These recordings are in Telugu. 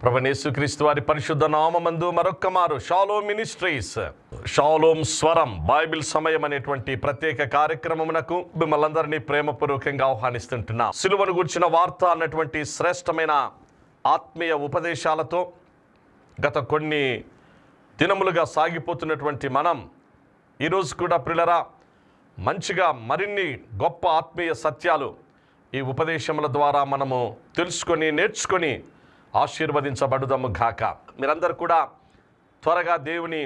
ప్రభువైన యేసుక్రీస్తు వారి పరిశుద్ధ నామమందు మరొక్కమారు షాలోమ్ మినిస్ట్రీస్ షాలోమ్ స్వరం బైబిల్ సమయం అనేటువంటి ప్రత్యేక కార్యక్రమమునకు మిమ్మల్ందరినీ ప్రేమపూర్వకంగా ఆహ్వానిస్తుంటున్నాం. సిలువను గూర్చిన వార్త అన్నటువంటి శ్రేష్టమైన ఆత్మీయ ఉపదేశాలతో గత కొన్ని దినములుగా సాగిపోతున్నటువంటి మనం ఈరోజు కూడా ప్రియులరా మంచిగా మరిన్ని గొప్ప ఆత్మీయ సత్యాలు ఈ ఉపదేశముల ద్వారా మనము తెలుసుకొని నేర్చుకొని ఆశీర్వదించబడుదాము గాక. మీరందరూ కూడా త్వరగా దేవుని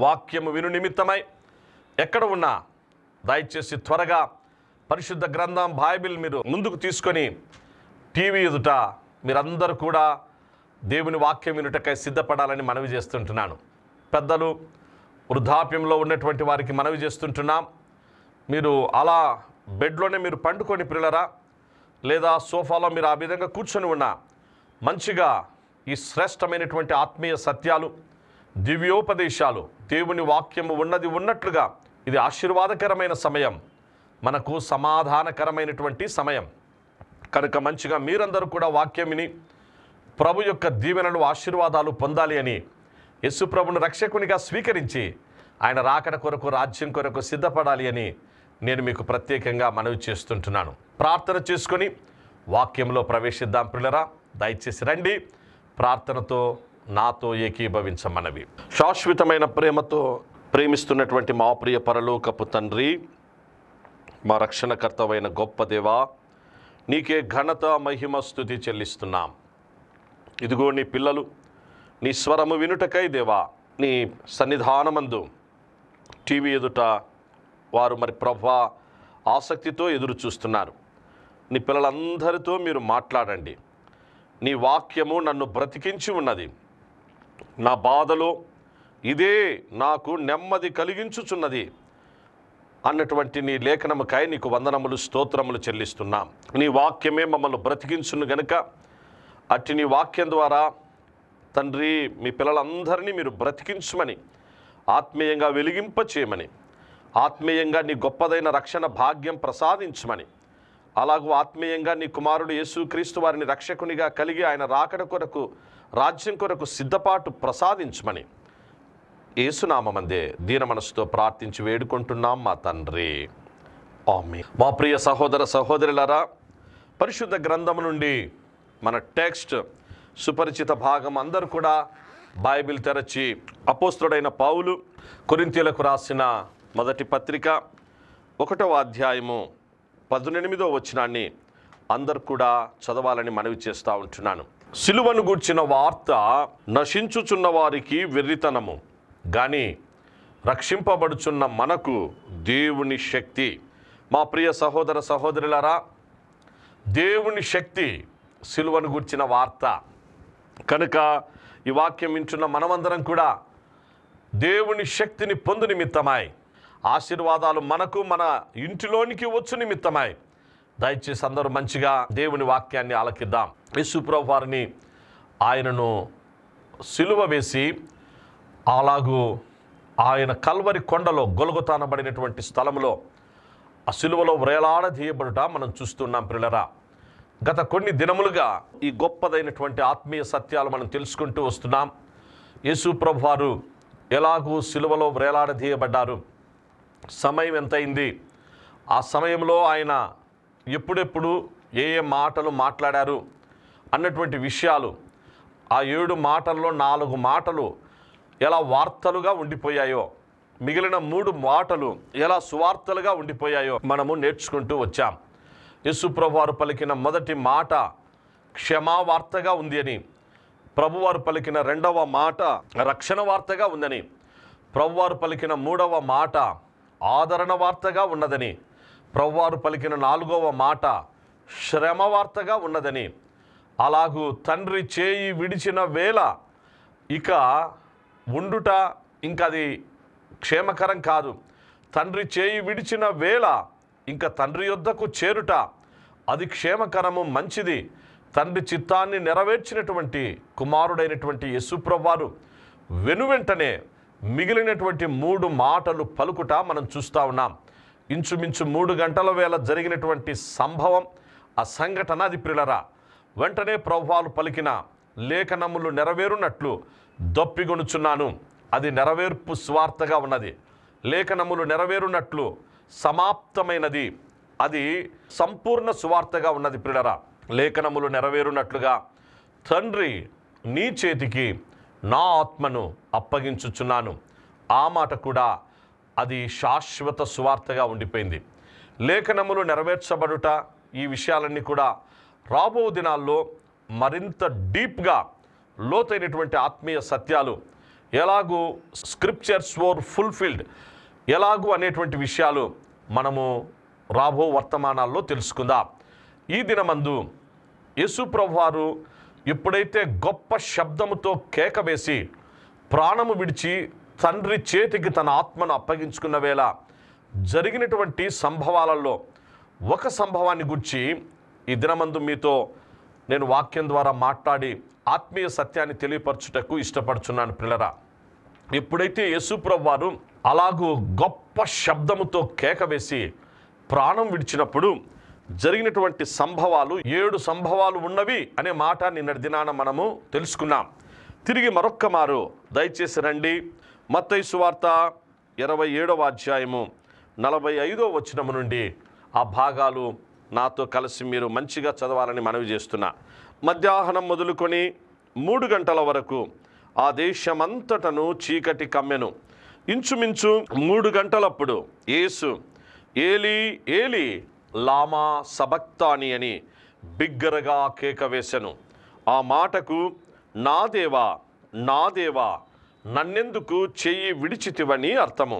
వాక్యము విను నిమిత్తమై ఎక్కడ ఉన్నా దయచేసి త్వరగా పరిశుద్ధ గ్రంథం బైబిల్ మీరు ముందుకు తీసుకొని టీవీ ఎదుట మీరందరూ కూడా దేవుని వాక్యం వినుటకై సిద్ధపడాలని మనవి చేస్తుంటున్నాను. పెద్దలు వృద్ధాప్యంలో ఉన్నటువంటి వారికి మనవి చేస్తుంటున్నాం. మీరు అలా బెడ్లోనే మీరు పండుకొని ప్రియులరా, లేదా సోఫాలో మీరు ఆ విధంగా కూర్చొని ఉన్నా మంచిగా ఈ శ్రేష్టమైనటువంటి ఆత్మీయ సత్యాలు, దివ్యోపదేశాలు, దేవుని వాక్యము ఉన్నది ఉన్నట్లుగా ఇది ఆశీర్వాదకరమైన సమయం, మనకు సమాధానకరమైనటువంటి సమయం కనుక మంచిగా మీరందరూ కూడా వాక్యం విని ప్రభు యొక్క దీవెనలు ఆశీర్వాదాలు పొందాలి అని యేసు ప్రభును రక్షకునిగా స్వీకరించి ఆయన రాకడ కొరకు రాజ్యం కొరకు సిద్ధపడాలి అని నేను మీకు ప్రత్యేకంగా మనవి చేస్తుంటున్నాను. ప్రార్థన చేసుకొని వాక్యంలో ప్రవేశిద్దాం ప్రియులరా. దయచేసి రండి, ప్రార్థనతో నాతో ఏకీభవించమనవి. శాశ్వతమైన ప్రేమతో ప్రేమిస్తున్నటువంటి మా ప్రియ పరలోకపు తండ్రి, మా రక్షణకర్తవైన గొప్ప దేవా, నీకే ఘనత మహిమ స్తుతి చెల్లిస్తున్నాం. ఇదిగో నీ పిల్లలు నీ స్వరము వినుటకై దేవా నీ సన్నిధానమందు టీవీ ఎదుట వారు మరి ప్రభువా ఆసక్తితో ఎదురు చూస్తున్నారు. నీ పిల్లలందరితో మీరు మాట్లాడండి. నీ వాక్యము నన్ను బ్రతికించి ఉన్నది. నా బాధలో ఇదే నాకు నెమ్మది కలిగించుచున్నది అన్నటువంటి నీ లేఖనముకై నీకు వందనములు స్తోత్రములు చెల్లిస్తున్నాం. నీ వాక్యమే మమ్మల్ని బ్రతికించును గనుక అట్టి నీ వాక్యం ద్వారా తండ్రి మీ పిల్లలందరినీ మీరు బ్రతికించమని, ఆత్మీయంగా వెలిగింప చేయమని, ఆత్మీయంగా నీ గొప్పదైన రక్షణ భాగ్యం ప్రసాదించమని, అలాగూ ఆత్మీయంగా నీ కుమారుడు యేసుక్రీస్తు వారిని రక్షకునిగా కలిగి ఆయన రాకడ కొరకు రాజ్యం కొరకు సిద్ధపాటు ప్రసాదించమని యేసునామమందే దీన మనసుతో ప్రార్థించి వేడుకుంటున్నాం మా తండ్రి, ఆమేన్. మా ప్రియ సహోదర సహోదరులారా, పరిశుద్ధ గ్రంథం నుండి మన టెక్స్ట్ సుపరిచిత భాగం అందరూ కూడా బైబిల్ తెరచి అపోస్తలుడైన పౌలు కొరింథీయులకు రాసిన మొదటి పత్రిక 1వ అధ్యాయము 18వ వచనాన్ని అందరు కూడా చదవాలని మనవి చేస్తూ ఉంటున్నాను. సిలువను గూర్చిన వార్త నశించుచున్న వారికి వెర్రితనము, కానీ రక్షింపబడుచున్న మనకు దేవుని శక్తి. మా ప్రియ సహోదర సహోదరులారా, దేవుని శక్తి సిలువను గూర్చిన వార్త కనుక ఈ వాక్యం వింటున్న మనమందరం కూడా దేవుని శక్తిని పొందు నిమిత్తమై, ఆశీర్వాదాలు మనకు మన ఇంటిలోనికి వచ్చు నిమిత్తమై దయచేసి అందరూ మంచిగా దేవుని వాక్యాన్ని ఆలకిద్దాం. యేసు ప్రభువు వారిని ఆయనను సిలువ వేసి అలాగూ ఆయన కల్వరి కొండలో గొల్గొతా అనబడినటువంటి స్థలంలో ఆ సిలువలో వ్రేలాడదీయబడుట మనం చూస్తున్నాం ప్రియులరా. గత కొన్ని దినములుగా ఈ గొప్పదైనటువంటి ఆత్మీయ సత్యాలు మనం తెలుసుకుంటూ వస్తున్నాం. యేసు ప్రభువు వారు ఎలాగూ సిలువలో వ్రేలాడదీయబడ్డారు, సమయం ఎంతైంది, ఆ సమయంలో ఆయన ఎప్పుడెప్పుడు ఏ ఏ మాటలు మాట్లాడారు అన్నటువంటి విషయాలు, ఆ 7 మాటల్లో 4 మాటలు ఎలా వార్తలుగా ఉండిపోయాయో, మిగిలిన 3 మాటలు ఎలా సువార్తలుగా ఉండిపోయాయో మనము నేర్చుకుంటూ వచ్చాం. యేసు ప్రభువారు పలికిన మొదటి మాట క్షమావార్తగా ఉంది అని, ప్రభువారు పలికిన 2వ మాట రక్షణ వార్తగా ఉందని, ప్రభువారు పలికిన 3వ మాట ఆదరణ వార్తగా ఉన్నదని, ప్రభువారు పలికిన 4వ మాట శ్రమ వార్తగా ఉన్నదని, అలాగూ తండ్రి చేయి విడిచిన వేళ ఇక ఉండుట ఇంకది క్షేమకరం కాదు, తండ్రి చేయి విడిచిన వేళ ఇంకా తండ్రి యొద్దకు చేరుట అది క్షేమకరము, మంచిది, తండ్రి చిత్తాన్ని నెరవేర్చినటువంటి కుమారుడైనటువంటి యేసు ప్రభువారు వెనువెంటనే మిగిలినటువంటి 3 మాటలు పలుకుట మనం చూస్తూ ఉన్నాం. ఇంచుమించు 3 గంటల వేళ జరిగినటువంటి సంభవం, ఆ సంఘటన అది ప్రియులరా. వెంటనే ప్రభువారు పలికిన లేఖనములు నెరవేరునట్లు దప్పిగొనుచున్నాను. అది నెరవేర్పు సువార్తగా ఉన్నది. లేఖనములు నెరవేరునట్లు సమాప్తమైనది, అది సంపూర్ణ సువార్తగా ఉన్నది. ప్రియులారా, లేఖనములు నెరవేరునట్లుగా తండ్రి నీ చేతికి నా ఆత్మను అప్పగించుచున్నాను. ఆ మాట కూడా అది శాశ్వత సువార్తగా ఉండిపోయింది. లేఖనములు నెరవేర్చబడుట, ఈ విషయాలన్నీ కూడా రాబో దినాల్లో మరింత డీప్గా లోతైనటువంటి ఆత్మీయ సత్యాలు, ఎలాగూ స్క్రిప్చర్స్ వర్ ఫుల్ఫిల్డ్ ఎలాగూ అనేటువంటి విషయాలు మనము రాబో వర్తమానాల్లో తెలుసుకుందాం. ఈ దినమందు యేసు ప్రభువారు ఎప్పుడైతే గొప్ప శబ్దముతో కేక వేసి ప్రాణము విడిచి తండ్రి చేతికి తన ఆత్మను అప్పగించుకున్న వేళ జరిగినటువంటి సంభవాలలో ఒక సంభవాన్ని గురించి ఈ దినమందు మీతో నేను వాక్యం ద్వారా మాట్లాడి ఆత్మీయ సత్యాన్ని తెలియపరచుటకు ఇష్టపడుచున్నాను. ప్రియులారా, ఎప్పుడైతే యేసు ప్రభువారు అలాగూ గొప్ప శబ్దముతో కేక వేసి ప్రాణం విడిచినప్పుడు జరిగినటువంటి సంభవాలు 7 సంభవాలు ఉన్నవి అనే మాట నిన్నటి దినాన మనము తెలుసుకున్నాం. తిరిగి మరొక్క మారు దయచేసి రండి. మత్తయి సువార్త 27వ అధ్యాయము 45వ వచనము నుండి ఆ భాగాలు నాతో కలిసి మీరు మంచిగా చదవాలని మనవి చేస్తున్నా. మధ్యాహ్నం మొదలుకొని 3 గంటల వరకు ఆ దేశమంతటను చీకటి కమ్మెను. ఇంచుమించు 3 గంటలప్పుడు యేసు ఏలీ ఏలీ లామా సబక్తాని అని బిగ్గరగా కేక వేసెను. ఆ మాటకు నా దేవా నా దేవా నన్నెందుకు చెయ్యి విడిచితివని అర్థము.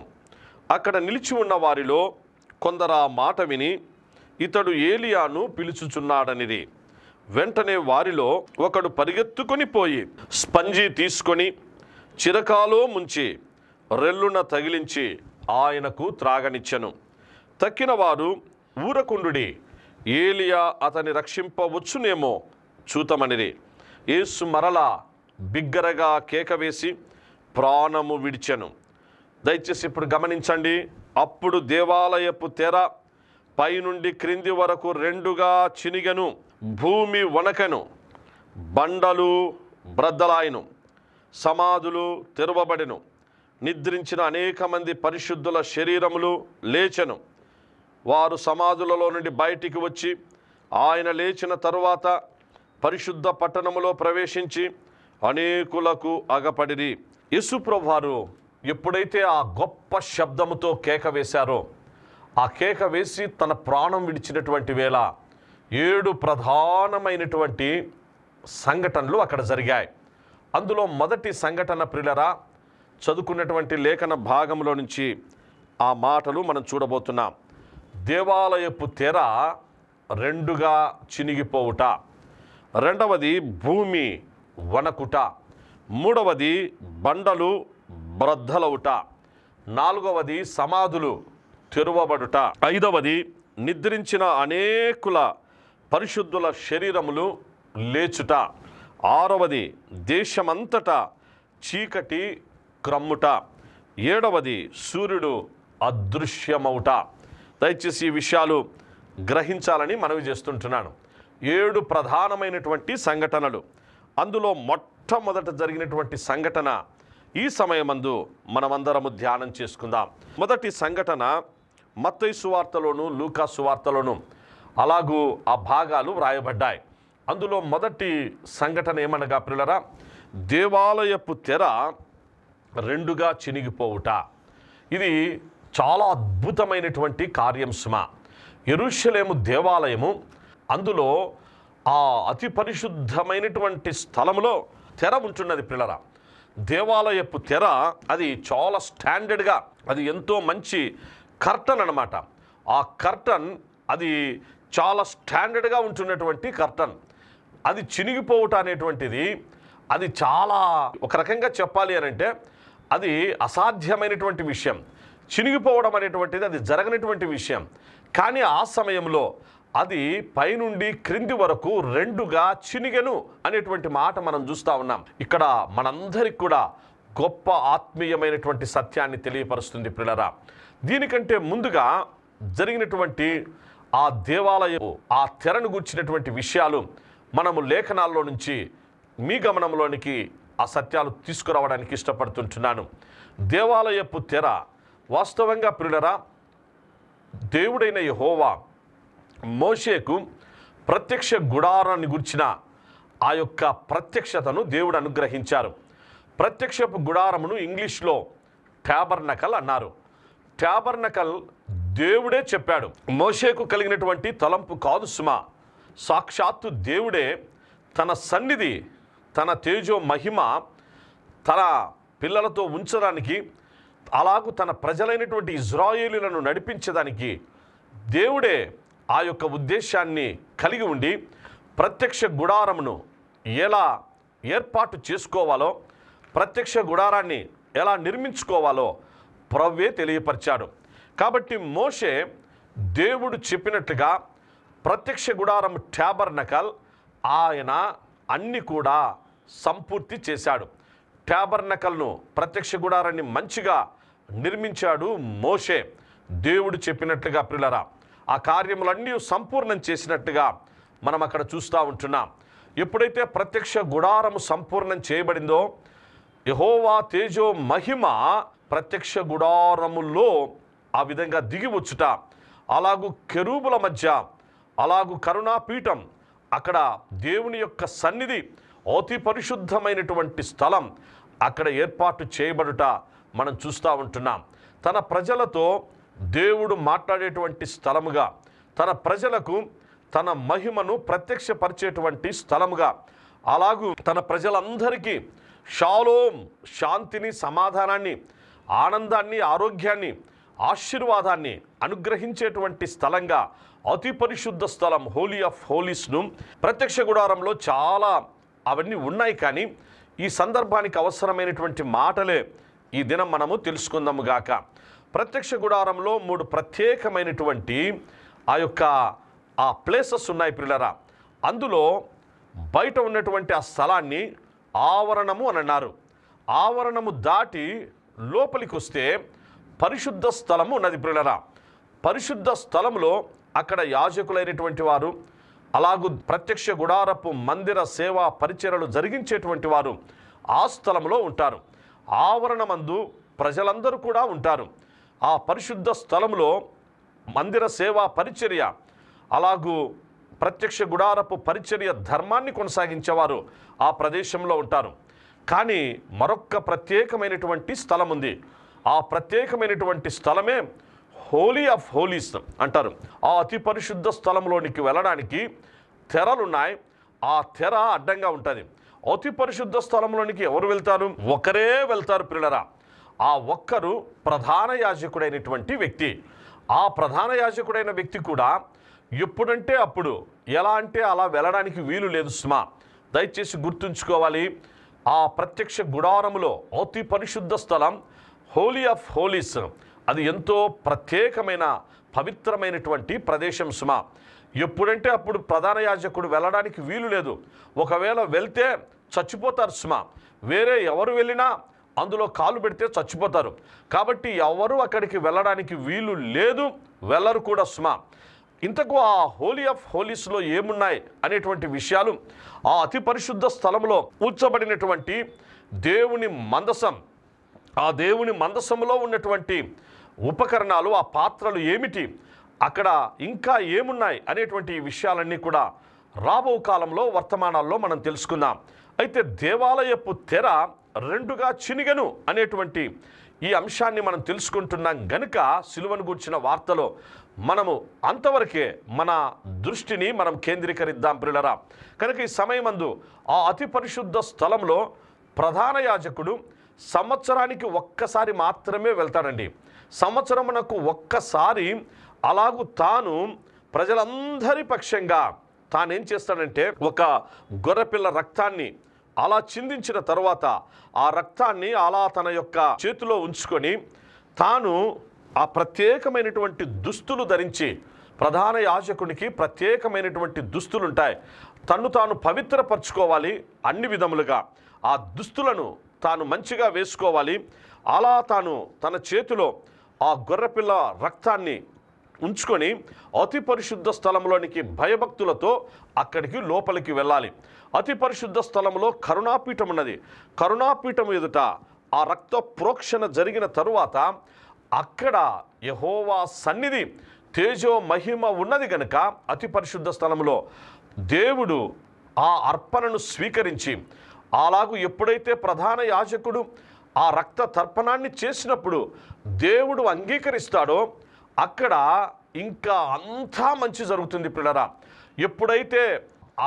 అక్కడ నిలిచి ఉన్న వారిలో కొందరు ఆ మాట విని ఇతడు ఏలియాను పిలుచుచున్నాడనిది. వెంటనే వారిలో ఒకడు పరిగెత్తుకొని పోయి స్పంజి తీసుకొని చిరకాలో ముంచి రెల్లున తగిలించి ఆయనకు త్రాగనిచ్చెను. తక్కిన వారు ఊరకుండుడి, ఏలియా అతని రక్షింపవచ్చునేమో చూతమనిరి. యేసు మరలా బిగ్గరగా కేక వేసి ప్రాణము విడిచెను. దయచేసి ఇప్పుడు గమనించండి. అప్పుడు దేవాలయపు తెర పైనుండి క్రింది వరకు 2గా చినిగెను, భూమి వణకెను, బండలు బ్రద్దలాయను, సమాధులు తెరవబడెను. నిద్రించిన అనేక మంది పరిశుద్ధుల శరీరములు లేచెను. వారు సమాధులలో నుండి బయటికి వచ్చి ఆయన లేచిన తరువాత పరిశుద్ధ పట్టణములో ప్రవేశించి అనేకులకు అగపడిరి. యేసు ప్రభువారు ఎప్పుడైతే ఆ గొప్ప శబ్దముతో కేక వేశారో, ఆ కేక వేసి తన ప్రాణం విడిచినటువంటి వేళ 7 ప్రధానమైనటువంటి సంఘటనలు అక్కడ జరిగాయి. అందులో మొదటి సంఘటన ప్రియులారా, చదువుకున్నటువంటి లేఖన భాగంలో నుంచి ఆ మాటలు మనం చూడబోతున్నాం. దేవాలయపు తెర 2గా చినిగిపోవుట, 2వది భూమి వణకుట, 3వది బండలు బ్రద్దలవుట, 4వది సమాధులు తెరువబడుట, 5వది నిద్రించిన అనేకుల పరిశుద్ధుల శరీరములు లేచుట, 6వది దేశమంతటా చీకటి క్రమ్ముట, 7వది సూర్యుడు అదృశ్యమవుట. దయచేసి ఈ విషయాలు గ్రహించాలని మనవి చేస్తుంటున్నాను. 7 ప్రధానమైనటువంటి సంఘటనలు. అందులో మొట్టమొదట జరిగినటువంటి సంఘటన ఈ సమయమందు మనమందరము ధ్యానం చేసుకుందాం. మొదటి సంఘటన మత్తయి సువార్తలోను లూకా సువార్తలోను అలాగూ ఆ భాగాలు వ్రాయబడ్డాయి. అందులో మొదటి సంఘటన ఏమనగా ప్రియులారా, దేవాలయపు తెర 2గా చినిగిపోవుట. ఇది చాలా అద్భుతమైనటువంటి కార్యం సుమ. యెరూషలేము దేవాలయము, అందులో ఆ అతి పరిశుద్ధమైనటువంటి స్థలములో తెర ఉంటున్నది ప్రియులారా. దేవాలయపు తెర అది చాలా స్టాండర్డ్గా, అది ఎంతో మంచి కర్టన్ అన్నమాట. ఆ కర్టన్ అది చాలా స్టాండర్డ్గా ఉంటున్నటువంటి కర్టన్. అది చినిగిపోవుట అనేటువంటిది అది చాలా, ఒక రకంగా చెప్పాలి అని అంటే అది అసాధ్యమైనటువంటి విషయం. చినిగిపోవడం అనేటువంటిది అది జరగనటువంటి విషయం. కానీ ఆ సమయంలో అది పైనుండి క్రింది వరకు 2గా చినిగెను అనేటువంటి మాట మనం చూస్తూ ఉన్నాం. ఇక్కడ మనందరికి కూడా గొప్ప ఆత్మీయమైనటువంటి సత్యాన్ని తెలియపరుస్తుంది ప్రియులారా. దీనికంటే ముందుగా జరిగినటువంటి ఆ దేవాలయం, ఆ తెరను గూర్చినటువంటి విషయాలు మనము లేఖనాల్లో నుంచి మీ గమనంలోనికి ఆ సత్యాలు తీసుకురావడానికి ఇష్టపడుతుంటున్నాను. దేవాలయపు తెర వాస్తవంగా ప్రియులరా, దేవుడైన యెహోవా మోషేకు ప్రత్యక్ష గుడారాన్ని గురించిన ఆ యొక్క ప్రత్యక్షతను దేవుడు అనుగ్రహించారు. ప్రత్యక్షపు గుడారమును ఇంగ్లీష్లో ట్యాబర్నకల్ అన్నారు. ట్యాబర్నకల్ దేవుడే చెప్పాడు. మోషేకు కలిగినటువంటి తలంపు కాదు సుమా, సాక్షాత్తు దేవుడే తన సన్నిధి, తన తేజో మహిమ తన పిల్లలతో ఉంచడానికి, అలాగూ తన ప్రజలైనటువంటి ఇజ్రాయేలీలను నడిపించడానికి దేవుడే ఆ యొక్క ఉద్దేశాన్ని కలిగి ఉండి ప్రత్యక్ష గుడారమును ఎలా ఏర్పాటు చేసుకోవాలో, ప్రత్యక్ష గుడారాన్ని ఎలా నిర్మించుకోవాలో ప్రభువే తెలియపరిచాడు. కాబట్టి మోషే దేవుడు చెప్పినట్టుగా ప్రత్యక్ష గుడారం ట్యాబర్నకల్ ఆయన అన్ని కూడా సంపూర్తి చేశాడు. ట్యాబర్నకల్ను, ప్రత్యక్ష గుడారాన్ని మంచిగా నిర్మించాడు మోషే. దేవుడు చెప్పినట్లుగా ప్రియులరా, ఆ కార్యములన్నీ సంపూర్ణం చేసినట్టుగా మనం అక్కడ చూస్తూ ఉంటున్నాం. ఎప్పుడైతే ప్రత్యక్ష గుడారము సంపూర్ణం చేయబడిందో, యెహోవా తేజో మహిమ ప్రత్యక్ష గుడారములో ఆ విధంగా దిగి వచ్చుట, అలాగూ కెరూబుల మధ్య, అలాగూ కరుణాపీఠం, అక్కడ దేవుని యొక్క సన్నిధి, అతి పరిశుద్ధమైనటువంటి స్థలం అక్కడ ఏర్పాటు చేయబడుట మనం చూస్తూ ఉంటున్నాం. తన ప్రజలతో దేవుడు మాట్లాడేటువంటి స్థలముగా, తన ప్రజలకు తన మహిమను ప్రత్యక్షపరిచేటువంటి స్థలముగా, అలాగూ తన ప్రజలందరికీ షాలోం, శాంతిని, సమాధానాన్ని, ఆనందాన్ని, ఆరోగ్యాన్ని, ఆశీర్వాదాన్ని అనుగ్రహించేటువంటి స్థలంగా అతి పరిశుద్ధ స్థలం హోలీ ఆఫ్ హోలీస్ను ప్రత్యక్ష గుడారంలో చాలా అవన్నీ ఉన్నాయి. కానీ ఈ సందర్భానికి అవసరమైనటువంటి మాటలే ఈ దినం మనము తెలుసుకుందాము గాక. ప్రత్యక్ష గుడారంలో 3 ప్రత్యేకమైనటువంటి ఆ ప్లేసెస్ ఉన్నాయి ప్రియులరా. అందులో బయట ఉన్నటువంటి ఆ స్థలాన్ని ఆవరణము అని అన్నారు. ఆవరణము దాటి లోపలికి వస్తే పరిశుద్ధ స్థలము ఉన్నది ప్రియులరా. పరిశుద్ధ స్థలంలో అక్కడ యాజకులైనటువంటి వారు, అలాగూ ప్రత్యక్ష గుడారపు మందిర సేవా పరిచర్యలు జరిగించేటువంటి వారు ఆ స్థలంలో ఉంటారు. ఆవరణమందు ప్రజలందరూ కూడా ఉంటారు. ఆ పరిశుద్ధ స్థలంలో మందిర సేవా పరిచర్య, అలాగూ ప్రత్యక్ష గుడారపు పరిచర్య ధర్మాన్ని కొనసాగించేవారు ఆ ప్రదేశంలో ఉంటారు. కానీ మరొక ప్రత్యేకమైనటువంటి స్థలం ఉంది. ఆ ప్రత్యేకమైనటువంటి స్థలమే హోలీ ఆఫ్ హోలీస్ అంటారు. ఆ అతి పరిశుద్ధ స్థలంలోనికి వెళ్ళడానికి తెరలున్నాయి. ఆ తెర అడ్డంగా ఉంటుంది. అతి పరిశుద్ధ స్థలంలోనికి ఎవరు వెళ్తారు? ఒకరే వెళ్తారు ప్రియులరా. ఆ ఒక్కరు ప్రధాన యాజకుడైనటువంటి వ్యక్తి. ఆ ప్రధాన యాజకుడైన వ్యక్తి కూడా ఎప్పుడంటే అప్పుడు, ఎలా అంటే అలా వెళ్ళడానికి వీలు లేదు సుమా. దయచేసి గుర్తుంచుకోవాలి. ఆ ప్రత్యక్ష గుడారములో అతి పరిశుద్ధ స్థలం హోలీ ఆఫ్ హోలీస్, అది ఎంతో ప్రత్యేకమైన పవిత్రమైనటువంటి ప్రదేశం సుమా. ఎప్పుడంటే అప్పుడు ప్రధాన యాజకుడు వెళ్ళడానికి వీలు లేదు. ఒకవేళ వెళ్తే చచ్చిపోతారు సుమా. వేరే ఎవరు వెళ్ళినా అందులో కాలు పెడితే చచ్చిపోతారు. కాబట్టి ఎవరు అక్కడికి వెళ్ళడానికి వీలు లేదు, వెళ్ళరు కూడా సుమా. ఇంతకు ఆ హోలీ ఆఫ్ హోలీస్లో ఏమున్నాయి అనేటువంటి విషయాలు, ఆ అతి పరిశుద్ధ స్థలంలో ఉంచబడినటువంటి దేవుని మందసం, ఆ దేవుని మందసములో ఉన్నటువంటి ఉపకరణాలు, ఆ పాత్రలు ఏమిటి, అక్కడ ఇంకా ఏమున్నాయి అనేటువంటి విషయాలన్నీ కూడా రాబో కాలంలో వర్తమానాల్లో మనం తెలుసుకుందాం. అయితే దేవాలయపు తెర 2గా చినిగెను అనేటువంటి ఈ అంశాన్ని మనం తెలుసుకుంటున్నాం గనుక సిలువను గూర్చిన వార్తలో మనము అంతవరకే మన దృష్టిని మనం కేంద్రీకరిద్దాం ప్రియులరా. కనుక ఈ సమయమందు ఆ అతి పరిశుద్ధ స్థలంలో ప్రధాన యాజకుడు సంవత్సరానికి ఒక్కసారి మాత్రమే వెళ్తాడండి. సంవత్సరమునకు ఒక్కసారి అలాగూ తాను ప్రజలందరి పక్షంగా తానేం చేస్తాడంటే, ఒక గొర్రెపిల్ల రక్తాన్ని అలా చిందించిన తర్వాత ఆ రక్తాన్ని అలా తన యొక్క చేతిలో ఉంచుకొని తాను ఆ ప్రత్యేకమైనటువంటి దుస్తులు ధరించి, ప్రధాన యాజకునికి ప్రత్యేకమైనటువంటి దుస్తులు ఉంటాయి. తన్ను తాను పవిత్రపరచుకోవాలి అన్ని విధములుగా. ఆ దుస్తులను తాను మంచిగా వేసుకోవాలి. అలా తాను తన చేతిలో ఆ గొర్రెపిల్ల రక్తాన్ని ఉంచుకొని అతి పరిశుద్ధ స్థలంలోనికి భయభక్తులతో అక్కడికి లోపలికి వెళ్ళాలి. అతి పరిశుద్ధ స్థలంలో కరుణాపీఠం ఉన్నది. కరుణాపీఠం ఎదుట ఆ రక్త ప్రోక్షణ జరిగిన తరువాత అక్కడ యెహోవా సన్నిధి తేజో మహిమ ఉన్నది గనుక అతి పరిశుద్ధ స్థలంలో దేవుడు ఆ అర్పణను స్వీకరించి, అలాగూ ఎప్పుడైతే ప్రధాన యాజకుడు ఆ రక్త తర్పణాన్ని చేసినప్పుడు దేవుడు అంగీకరిస్తాడో అక్కడ ఇంకా అంతా మంచి జరుగుతుంది పిల్లరా. ఎప్పుడైతే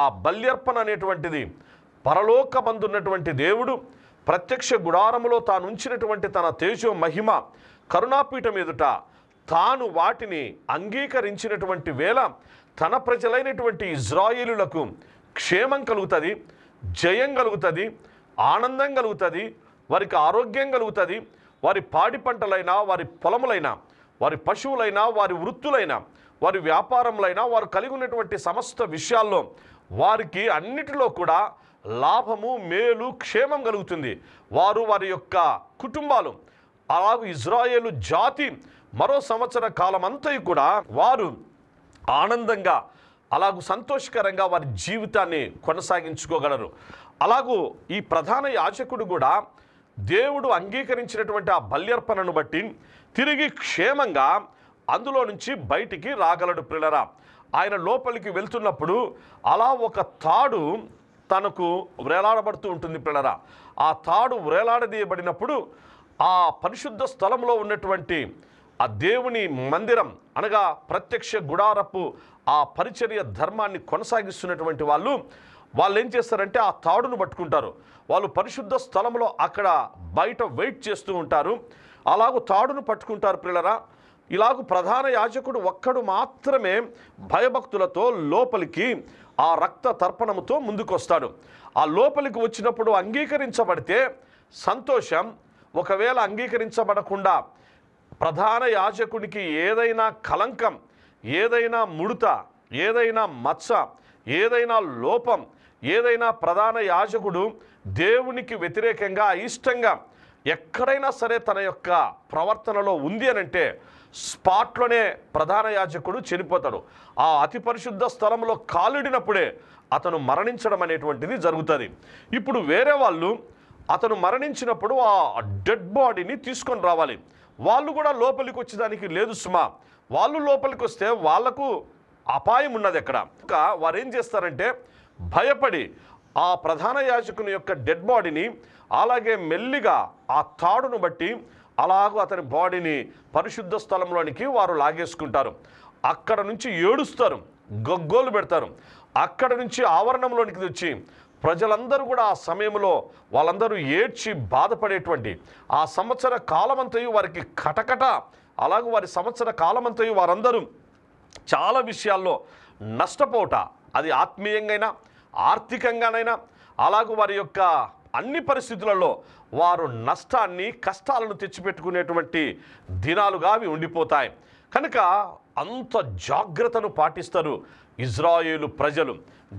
ఆ బల్యర్పణ అనేటువంటిది పరలోకమందున్నటువంటి దేవుడు ప్రత్యక్ష గుడారములో తాను ఉంచినటువంటి తన తేజో మహిమ కరుణాపీఠం ఎదుట తాను వాటిని అంగీకరించినటువంటి వేళ తన ప్రజలైనటువంటి ఇజ్రాయేలులకు క్షేమం కలుగుతుంది, జయం కలుగుతుంది, ఆనందం కలుగుతుంది, వారికి ఆరోగ్యం కలుగుతుంది. వారి పాడి పంటలైనా, వారి పొలములైనా, వారి పశువులైనా, వారి వృత్తులైనా, వారి వ్యాపారములైనా, వారు కలిగి ఉన్నటువంటి సమస్త విషయాల్లో వారికి అన్నిటిలో కూడా లాభము, మేలు, క్షేమం కలుగుతుంది. వారు, వారి యొక్క కుటుంబాలు, అలాగే ఇజ్రాయేలు జాతి మరో సంవత్సర కాలమంతయు కూడా వారు ఆనందంగా అలాగూ సంతోషకరంగా వారి జీవితాన్ని కొనసాగించుకోగలరు. అలాగూ ఈ ప్రధాన యాజకుడు కూడా దేవుడు అంగీకరించినటువంటి ఆ బల్యర్పణను బట్టి తిరిగి క్షేమంగా అందులో నుంచి బయటికి రాగలడు. ప్రియులారా, ఆయన లోపలికి వెళ్తున్నప్పుడు అలా ఒక తాడు తనకు వ్రేలాడబడుతూ ఉంటుంది. ప్రియులారా, ఆ తాడు వ్రేలాడదీయబడినప్పుడు ఆ పరిశుద్ధ స్థలంలో ఉన్నటువంటి ఆ దేవుని మందిరం అనగా ప్రత్యక్ష గుడారపు ఆ పరిచర్య ధర్మాన్ని కొనసాగిస్తున్నటువంటి వాళ్ళు ఏం చేస్తారంటే ఆ తాడును పట్టుకుంటారు. వాళ్ళు పరిశుద్ధ స్థలంలో అక్కడ బయట వెయిట్ చేస్తూ ఉంటారు. అలాగూ తాడును పట్టుకుంటారు. పిల్లరా, ఇలాగూ ప్రధాన యాజకుడు ఒక్కడు మాత్రమే భయభక్తులతో లోపలికి ఆ రక్త తర్పణముతో ముందుకొస్తాడు. ఆ లోపలికి వచ్చినప్పుడు అంగీకరించబడితే సంతోషం, ఒకవేళ అంగీకరించబడకుండా ప్రధాన యాజకునికి ఏదైనా కలంకం, ఏదైనా ముడత, ఏదైనా మచ్చ, ఏదైనా లోపం, ఏదైనా ప్రధాన యాజకుడు దేవునికి వ్యతిరేకంగా అయిష్టంగా ఎక్కడైనా సరే తన యొక్క ప్రవర్తనలో ఉంది అనంటే స్పాట్లోనే ప్రధాన యాజకుడు చనిపోతాడు. ఆ అతి పరిశుద్ధ స్థలంలో కాలిడినప్పుడే అతను మరణించడం అనేటువంటిది జరుగుతుంది. ఇప్పుడు వేరే వాళ్ళు అతను మరణించినప్పుడు ఆ డెడ్ బాడీని తీసుకొని రావాలి. వాళ్ళు కూడా లోపలికి వచ్చేదానికి లేదు సుమా. వాళ్ళు లోపలికి వస్తే వాళ్లకు అపాయం ఉన్నది. ఎక్కడ వారు ఏం చేస్తారంటే భయపడి ఆ ప్రధాన యాజకుని యొక్క డెడ్ బాడీని అలాగే మెల్లిగా ఆ తాడును బట్టి అలాగూ అతని బాడీని పరిశుద్ధ స్థలంలోనికి వారు లాగేసుకుంటారు. అక్కడ నుంచి ఏడుస్తారు, గగ్గోలు పెడతారు. అక్కడ నుంచి ఆవరణంలోనికి తెచ్చి ప్రజలందరూ కూడా ఆ సమయంలో వాళ్ళందరూ ఏడ్చి బాధపడేటువంటి ఆ సంవత్సర కాలమంతయు వారికి కటకట, అలాగే వారి సంవత్సర కాలమంతయు వారందరూ చాలా విషయాల్లో నష్టపోట, అది ఆత్మీయంగా ఆర్థికంగానైనా అలాగూ వారి యొక్క అన్ని పరిస్థితులలో వారు నష్టాన్ని, కష్టాలను తెచ్చిపెట్టుకునేటువంటి దినాలుగా అవి ఉండిపోతాయి. కనుక అంత జాగ్రత్తను పాటిస్తారు ఇజ్రాయేలు ప్రజలు,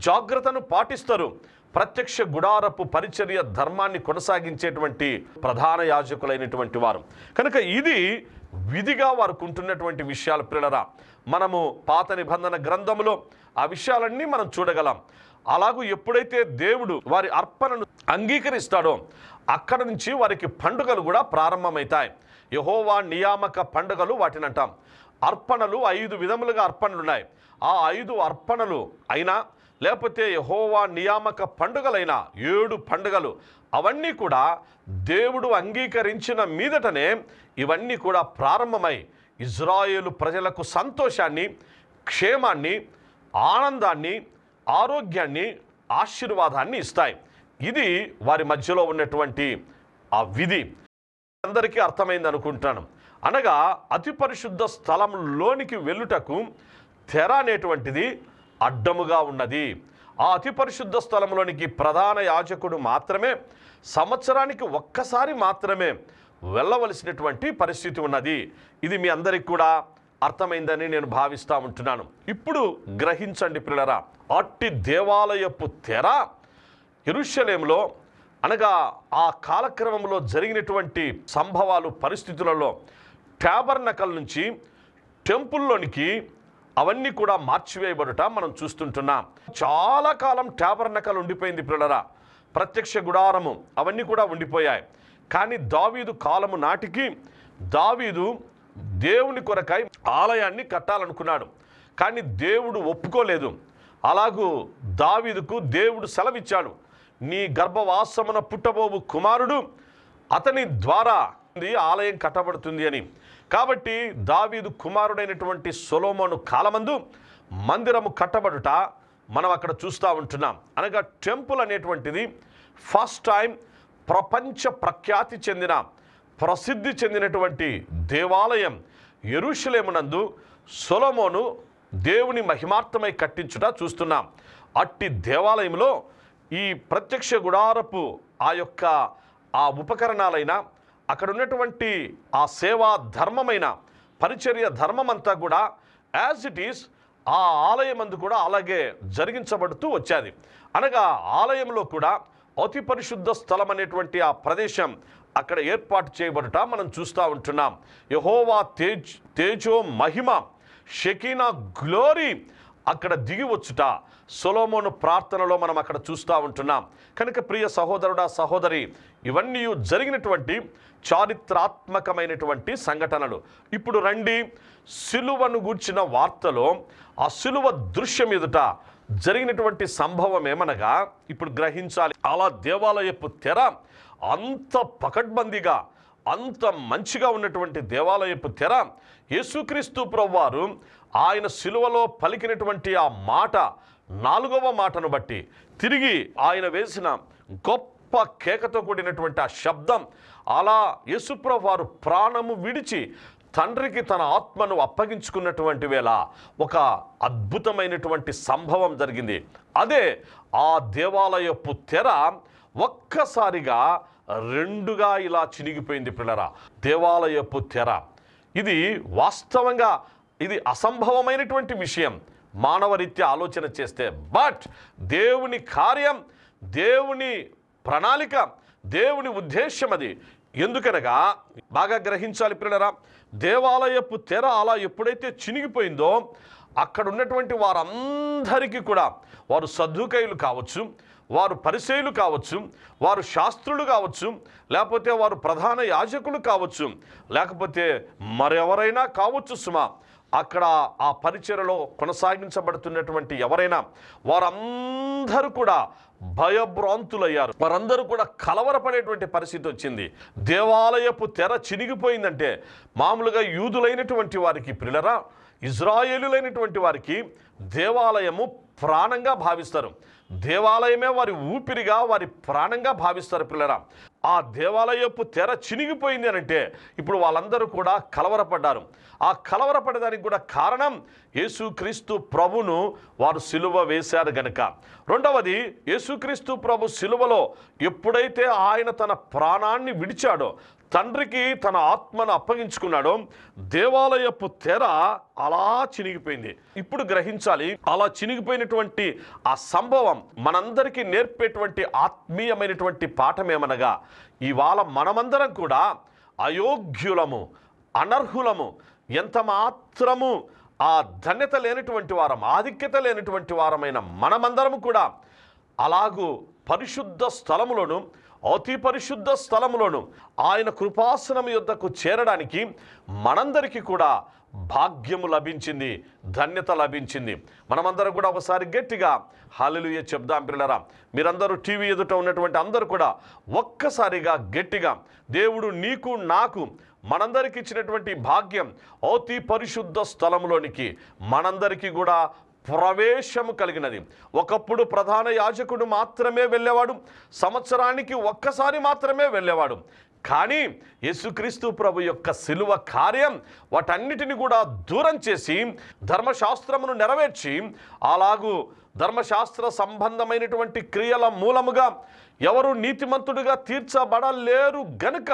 జాగ్రత్తను పాటిస్తారు. ప్రత్యక్ష గుడారపు పరిచర్య ధర్మాన్ని కొనసాగించేటువంటి ప్రధాన యాజకులైనటువంటి వారు. కనుక ఇది విధిగా వారికి ఉంటున్నటువంటి విషయాలు. ప్రియులారా, మనము పాత నిబంధన గ్రంథంలో ఆ విషయాలన్నీ మనం చూడగలం. అలాగూ ఎప్పుడైతే దేవుడు వారి అర్పణను అంగీకరిస్తాడో అక్కడ నుంచి వారికి పండుగలు కూడా ప్రారంభమవుతాయి. యెహోవా నియామక పండుగలు వాటిని అంటాం. అర్పణలు 5 విధములుగా అర్పణలు ఉన్నాయి. ఆ 5 అర్పణలు అయినా లేకపోతే యెహోవా నియామక పండుగలైన 7 పండుగలు అవన్నీ కూడా దేవుడు అంగీకరించిన మీదటనే ఇవన్నీ కూడా ప్రారంభమై ఇజ్రాయేలు ప్రజలకు సంతోషాన్ని, క్షేమాన్ని, ఆనందాన్ని, ఆరోగ్యాన్ని, ఆశీర్వాదాన్ని ఇస్తాయి. ఇది వారి మధ్యలో ఉన్నటువంటి ఆ విధి. అందరికీ అర్థమైంది అనుకుంటాను. అనగా అతి పరిశుద్ధ స్థలంలోనికి వెళ్ళుటకు తెర అనేటువంటిది అడ్డముగా ఉన్నది. ఆ అతి పరిశుద్ధ స్థలంలోనికి ప్రధాన యాజకుడు మాత్రమే సంవత్సరానికి ఒక్కసారి మాత్రమే వెళ్ళవలసినటువంటి పరిస్థితి ఉన్నది. ఇది మీ అందరికి కూడా అర్థమైందని నేను భావిస్తూ ఉంటున్నాను. ఇప్పుడు గ్రహించండి ప్రియులారా, అట్టి దేవాలయపు తెర యెరూషలేములో అనగా ఆ కాలక్రమంలో జరిగినటువంటి సంభవాలు, పరిస్థితులలో టాబర్నకల్ నుంచి టెంపుల్లోనికి అవన్నీ కూడా మార్చివేయబడుట మనం చూస్తుంటున్నాం. చాలా కాలం టాబర్నకల్ ఉండిపోయింది ప్రియులారా. ప్రత్యక్ష గుడారము అవన్నీ కూడా ఉండిపోయాయి. కానీ దావీదు కాలము నాటికి దావీదు దేవుని కొరకై ఆలయాన్ని కట్టాలనుకున్నాడు. కానీ దేవుడు ఒప్పుకోలేదు. అలాగూ దావీదుకు దేవుడు సెలవిచ్చాడు, నీ గర్భవాసమున పుట్టబోవు కుమారుడు, అతని ద్వారా ఆలయం కట్టబడుతుంది అని. కాబట్టి దావీదు కుమారుడైనటువంటి సొలొమోను కాలమందు మందిరము కట్టబడుట మనం అక్కడ చూస్తూ ఉంటున్నాం. అనగా టెంపుల్ అనేటువంటిది ఫస్ట్ టైం ప్రపంచ ప్రఖ్యాతి చెందిన ప్రసిద్ధి చెందినటువంటి దేవాలయం యెరూషలేమునందు సొలొమోను దేవుని మహిమార్థమై కట్టించుట చూస్తున్నాం. అట్టి దేవాలయంలో ఈ ప్రత్యక్ష గుడారపు ఆ ఉపకరణాలైన అక్కడ ఉన్నటువంటి ఆ సేవా ధర్మమైన పరిచర్య ధర్మమంతా కూడా యాజ్ ఇట్ ఈస్ ఆ ఆలయమందు కూడా అలాగే జరిగించబడుతూ వచ్చేది. అనగా ఆలయంలో కూడా అతి పరిశుద్ధ స్థలం అనేటువంటి ఆ ప్రదేశం అక్కడ ఏర్పాటు చేయబడుట మనం చూస్తూ ఉంటున్నాం. యెహోవా తేజో మహిమ షెకీనా గ్లోరీ అక్కడ దిగి వచ్చుట సొలొమోను ప్రార్థనలో మనం అక్కడ చూస్తూ ఉంటున్నాం. కనుక ప్రియ సహోదరుడా సహోదరి, ఇవన్నీ జరిగినటువంటి చారిత్రాత్మకమైనటువంటి సంఘటనలు. ఇప్పుడు రండి, సిలువను గూర్చిన వార్తలో ఆ సిలువ దృశ్యం ఎదుట జరిగినటువంటి సంభవం ఏమనగా ఇప్పుడు గ్రహించాలి. అలా దేవాలయపు తెర అంత పకడ్బందీగా అంత మంచిగా ఉన్నటువంటి దేవాలయపు తెర యేసుక్రీస్తు ప్రభువారు ఆయన సిలువలో పలికినటువంటి ఆ మాట, 4వ మాటను బట్టి తిరిగి ఆయన వేసిన గొప్ప కేకతో కూడినటువంటి ఆ శబ్దం, అలా యేసుప్రభు వారు ప్రాణము విడిచి తండ్రికి తన ఆత్మను అప్పగించుకున్నటువంటి వేళ ఒక అద్భుతమైనటువంటి సంభవం జరిగింది. అదే ఆ దేవాలయపు తెర ఒక్కసారిగా 2గా ఇలా చినిగిపోయింది పిల్లరా. దేవాలయపు తెర ఇది వాస్తవంగా ఇది అసంభవమైనటువంటి విషయం మానవరీత్యా ఆలోచన చేస్తే. బట్ దేవుని కార్యం, దేవుని ప్రణాళిక, దేవుని ఉద్దేశం అది. ఎందుకనగా బాగా గ్రహించాలి పిల్లరా, దేవాలయపు తెర అలా ఎప్పుడైతే చినిగిపోయిందో అక్కడ ఉన్నటువంటి వారందరికీ కూడా, వారు సద్దూకయ్యులు కావచ్చు, వారు పరిసయ్యులు కావచ్చు, వారు శాస్త్రులు కావచ్చు, లేకపోతే వారు ప్రధాన యాజకులు కావచ్చు, లేకపోతే మరెవరైనా కావచ్చు సుమా, అక్కడ ఆ పరిచర్యలో కొనసాగించబడుతున్నటువంటి ఎవరైనా వారందరూ కూడా భయభ్రాంతులయ్యారు. వారందరూ కూడా కలవరపడేటువంటి పరిస్థితి వచ్చింది. దేవాలయపు తెర చినిగిపోయిందంటే మామూలుగా యూదులైనటువంటి వారికి ప్రియులరా, ఇజ్రాయేలులైనటువంటి వారికి దేవాలయము ప్రాణంగా భావిస్తారు. దేవాలయమే వారి ఊపిరిగా, వారి ప్రాణంగా భావిస్తారు పిల్లరా. ఆ దేవాలయపు తెర చినిగిపోయింది అని అంటే ఇప్పుడు వాళ్ళందరూ కూడా కలవరపడ్డారు. ఆ కలవరపడడానికి కూడా కారణం యేసుక్రీస్తు ప్రభును వారు సిలువ వేశారు గనుక. రెండవది, యేసుక్రీస్తు ప్రభు సిలువలో ఎప్పుడైతే ఆయన తన ప్రాణాన్ని విడిచాడో, తండ్రికి తన ఆత్మను అప్పగించుకున్నాడో, దేవాలయపు తెర అలా చినిగిపోయింది. ఇప్పుడు గ్రహించాలి, అలా చినిగిపోయినటువంటి ఆ సంభవం మనందరికీ నేర్పేటువంటి ఆత్మీయమైనటువంటి పాఠం ఏమనగా, ఇవాళ మనమందరం కూడా అయోగ్యులము, అనర్హులము, ఎంత మాత్రము ఆ ధన్యత లేనటువంటి వారం, ఆధిక్యత లేనటువంటి వారమైన మనమందరము కూడా అలాగూ పరిశుద్ధ స్థలములోను, అతి పరిశుద్ధ స్థలములోను ఆయన కృపాసనం యొద్దకు చేరడానికి మనందరికీ కూడా భాగ్యము లభించింది, ధన్యత లభించింది. మనమందరం కూడా ఒకసారి గట్టిగా హల్లెలూయా చెప్దాం పిల్లరా. మీరందరూ టీవీ ఎదుట ఉన్నటువంటి అందరూ కూడా ఒక్కసారిగా గట్టిగా, దేవుడు నీకు నాకు మనందరికి ఇచ్చినటువంటి భాగ్యం, అతి పరిశుద్ధ స్థలంలోనికి మనందరికీ కూడా ప్రవేశము కలిగినది. ఒకప్పుడు ప్రధాన యాజకుడు మాత్రమే వెళ్ళేవాడు, సంవత్సరానికి ఒక్కసారి మాత్రమే వెళ్ళేవాడు. కానీ యేసుక్రీస్తు ప్రభు యొక్క సిలువ కార్యం వాటన్నిటిని కూడా దూరం చేసి ధర్మశాస్త్రమును నెరవేర్చి, అలాగూ ధర్మశాస్త్ర సంబంధమైనటువంటి క్రియల మూలముగా ఎవరు నీతిమంతుడిగా తీర్చబడలేరు గనుక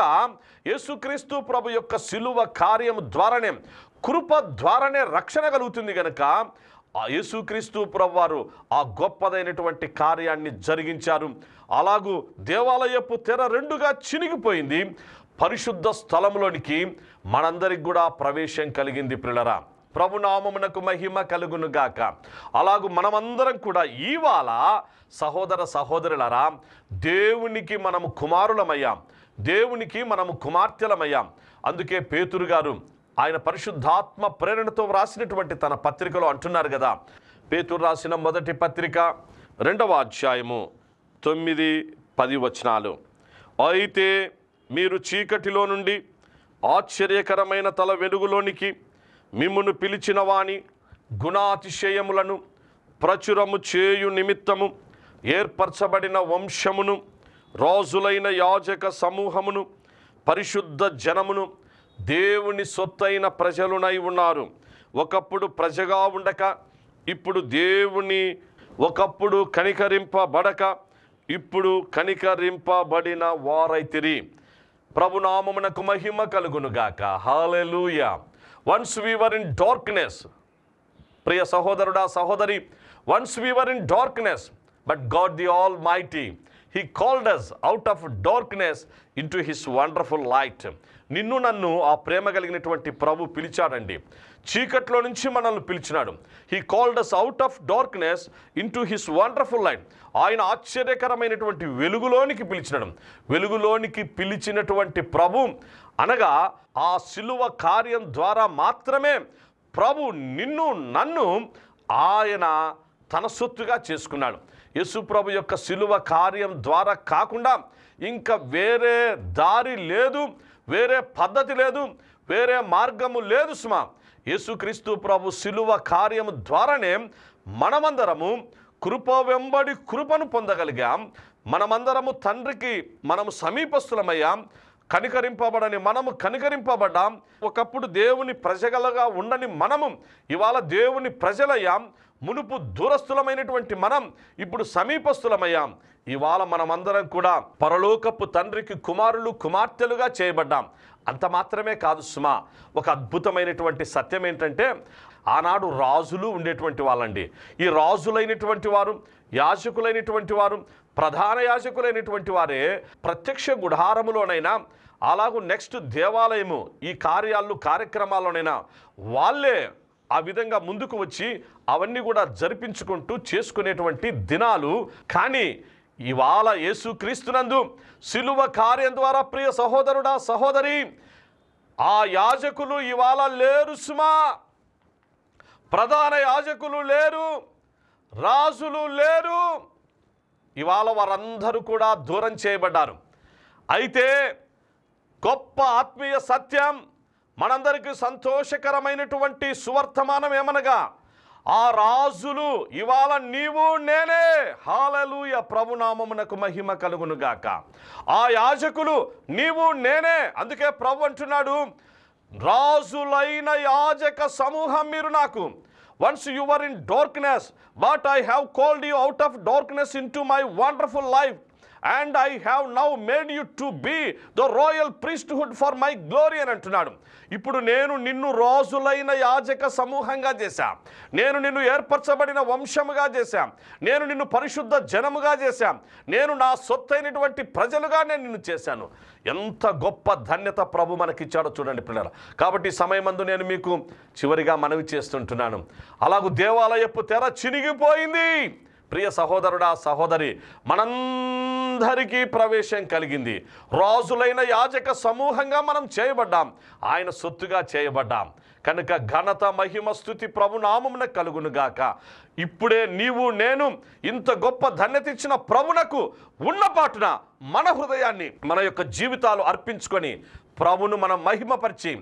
యేసుక్రీస్తు ప్రభు యొక్క సిలువ కార్యం ద్వారానే, కృప ద్వారానే రక్షణ కలుగుతుంది గనుక ఆ యేసుక్రీస్తు ప్రభువారు ఆ గొప్పదైనటువంటి కార్యాన్ని జరిగించారు. అలాగూ దేవాలయపు తెర 2గా చినిగిపోయింది. పరిశుద్ధ స్థలంలోనికి మనందరికి కూడా ప్రవేశం కలిగింది ప్రియులరా. ప్రభునామమునకు మహిమ కలుగునుగాక. అలాగూ మనమందరం కూడా ఇవాళ సహోదర సహోదరులారా, దేవునికి మనము కుమారులమయ్యాం, దేవునికి మనము కుమార్తెలమయ్యాం. అందుకే పేతురు గారు ఆయన పరిశుద్ధాత్మ ప్రేరణతో వ్రాసినటువంటి తన పత్రికలో అంటున్నారు కదా, పేతురు రాసిన మొదటి పత్రిక 2వ అధ్యాయము 9-10 వచనాలు. అయితే మీరు చీకటిలో నుండి ఆశ్చర్యకరమైన తల వెలుగులోనికి మిమ్మును పిలిచిన వాని గుణాతిశయములను ప్రచురము చేయు నిమిత్తము ఏర్పరచబడిన వంశమును, రాజులైన యాజక సమూహమును, పరిశుద్ధ జనమును, దేవుని సొత్తైన ప్రజలునై ఉన్నారు. ఒకప్పుడు ప్రజగా ఉండక ఇప్పుడు ఒకప్పుడు కనికరింపబడక ఇప్పుడు కనికరింపబడిన వారైతిరి. ప్రభునామమునకు మహిమ కలుగునుగాక. Hallelujah. Once we were in darkness, ప్రియ సహోదరుడా సహోదరి, once we were in darkness, but God the almighty, He called us out of darkness into His wonderful light. నిన్ను నన్ను ఆ ప్రేమ కలిగినటువంటి ప్రభు పిలిచాడండి. చీకట్లో నుంచి మనల్ని పిలిచినాడు. He called us out of darkness into His wonderful light. ఆయన ఆశ్చర్యకరమైనటువంటి వెలుగులోనికి పిలిచినాడు. వెలుగులోనికి పిలిచినటువంటి ప్రభు అనగా ఆ సిలువ కార్యం ద్వారా మాత్రమే ప్రభు నిన్ను నన్ను ఆయన తన సొత్తుగా చేసుకున్నాడు. యేసు ప్రభు యొక్క సిలువ కార్యం ద్వారా కాకుండా ఇంకా వేరే దారి లేదు, వేరే పద్ధతి లేదు, వేరే మార్గము లేదు సుమా. యేసుక్రీస్తు ప్రభు సిలువ కార్యము ద్వారానే మనమందరము కృప వెంబడి కృపను పొందగలిగాం. మనమందరము తండ్రికి మనము సమీపస్తులమయ్యాం. కనికరింపబడని మనము కనికరింపబడ్డాం. ఒకప్పుడు దేవుని ప్రజలుగా ఉండని మనము ఇవాళ దేవుని ప్రజలయ్యాం. మునుపు దూరస్థులమైనటువంటి మనం ఇప్పుడు సమీపస్థులమయ్యాం. ఇవాళ మనమందరం కూడా పరలోకపు తండ్రికి కుమారులు కుమార్తెలుగా చేయబడ్డాం. అంత మాత్రమే కాదు సుమా, ఒక అద్భుతమైనటువంటి సత్యం ఏంటంటే ఆనాడు రాజులు ఉండేటువంటి వాళ్ళండి. ఈ రాజులైనటువంటి వారు, యాజకులైనటువంటి వారు, ప్రధాన యాజకులైనటువంటి వారే ప్రత్యక్ష గుడారములోనైనా అలాగూ నెక్స్ట్ దేవాలయము ఈ కార్యక్రమాల్లోనైనా వాళ్ళే ఆ విధంగా ముందుకు వచ్చి అవన్నీ కూడా జరిపించుకుంటూ చేసుకునేటువంటి దినాలు. కానీ ఇవాళ యేసుక్రీస్తునందు సిలువ కార్యం ద్వారా ప్రియ సహోదరుడా సహోదరి, ఆ యాజకులు ఇవాళ లేరు సుమా. ప్రధాన యాజకులు లేరు, రాజులు లేరు. ఇవాళ వారందరూ కూడా దూరం చేయబడ్డారు. అయితే గొప్ప ఆత్మీయ సత్యం, మనందరికీ సంతోషకరమైనటువంటి సువర్తమానం ఏమనగా ఆ రాజులు ఇవాళ నీవు నేనే. హల్లెలూయా. ప్రభునామమునకు మహిమ కలుగునుగాక. ఆ యాజకులు నీవు నేనే. అందుకే ప్రభు అంటున్నాడు, రాజులైన యాజక సమూహం మీరు నాకు. Once you were in darkness, but I have called you out of darkness into my wonderful life. And I have now made you to be the royal priesthood for my glory అని అంటున్నాడు. ఇప్పుడు నేను నిన్ను రాజులైన యాజక సమూహంగా చేశా, నేను నిన్ను ఏర్పరచబడిన వంశముగా చేశా, నేను నిన్ను పరిశుద్ధ జనముగా చేశా, నేను నా సొత్తైనటువంటి ప్రజలుగా నేను నిన్ను చేశాను. ఎంత గొప్ప ధన్యత ప్రభు మనకిచ్చాడో చూడండి పిల్లలు. కాబట్టి సమయమందు నేను మీకు చివరిగా మనవి చేస్తుంటున్నాను, అలాగూ దేవాలయపు తెర చినిగిపోయింది. ప్రియ సహోదరుడా సహోదరి, మనందరికీ ప్రవేశం కలిగింది. రాజులైన యాజక సమూహంగా మనం చేయబడ్డాం, ఆయన సొత్తుగా చేయబడ్డాం. కనుక ఘనత మహిమ స్తుతి ప్రభునామమున కలుగునుగాక. ఇప్పుడే నీవు నేను ఇంత గొప్ప ధన్యత ఇచ్చిన ప్రభునకు ఉన్నపాటున మన హృదయాన్ని, మన యొక్క జీవితాలు అర్పించుకొని ప్రభును మనం మహిమపరిచి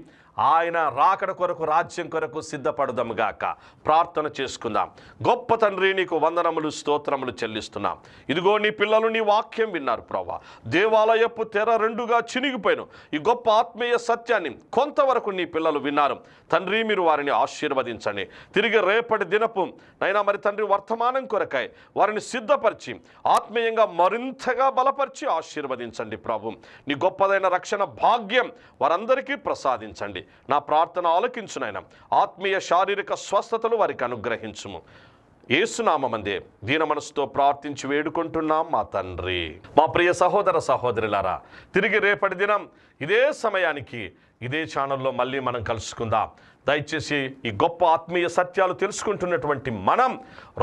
ఆయన రాకడ కొరకు, రాజ్యం కొరకు సిద్ధపడదాముగాక. ప్రార్థన చేసుకుందాం. గొప్ప తండ్రి, నీకు వందనములు స్తోత్రములు చెల్లిస్తున్నాం. ఇదిగో నీ పిల్లలు నీ వాక్యం విన్నారు ప్రభా. దేవాలయపు తెర రెండుగా చినిగిపోయాను. ఈ గొప్ప ఆత్మీయ సత్యాన్ని కొంతవరకు నీ పిల్లలు విన్నారు తండ్రి. మీరు వారిని ఆశీర్వదించండి. తిరిగి రేపటి దినపు నైనా మరి తండ్రి వర్తమానం కొరకై వారిని సిద్ధపరిచి ఆత్మీయంగా మరింతగా బలపరిచి ఆశీర్వదించండి ప్రభు. నీ గొప్పదైన రక్షణ భాగ్యం వారందరికీ ప్రసాదించండి. నా ప్రార్థన ఆలకించునైనా ఆత్మీయ శారీరక స్వస్థతలు వారికి అనుగ్రహించుము. యేసునామమందే దీన మనసుతో ప్రార్థించి వేడుకుంటున్నాం మా తండ్రి. మా ప్రియ సహోదర సహోదరులారా, తిరిగి రేపటి దినం ఇదే సమయానికి ఇదే ఛానల్లో మళ్ళీ మనం కలుసుకుందాం. దయచేసి ఈ గొప్ప ఆత్మీయ సత్యాలు తెలుసుకుంటున్నటువంటి మనం,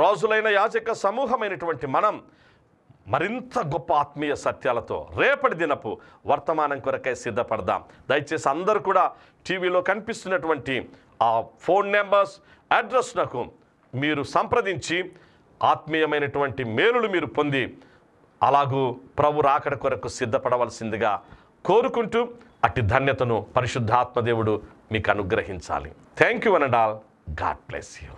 రాజులైన యాజక సమూహమైనటువంటి మనం మరింత గొప్ప ఆత్మీయ సత్యాలతో రేపటి దినపు వర్తమానం కొరకై సిద్ధపడదాం. దయచేసి అందరూ కూడా టీవీలో కనిపిస్తున్నటువంటి ఆ ఫోన్ నెంబర్స్, అడ్రస్నకు మీరు సంప్రదించి ఆత్మీయమైనటువంటి మేలులు మీరు పొంది అలాగూ ప్రభు రాకడ కొరకు సిద్ధపడవలసిందిగా కోరుకుంటూ అట్టి ధన్యతను పరిశుద్ధాత్మదేవుడు మీకు అనుగ్రహించాలి. Thank you and all. God bless you.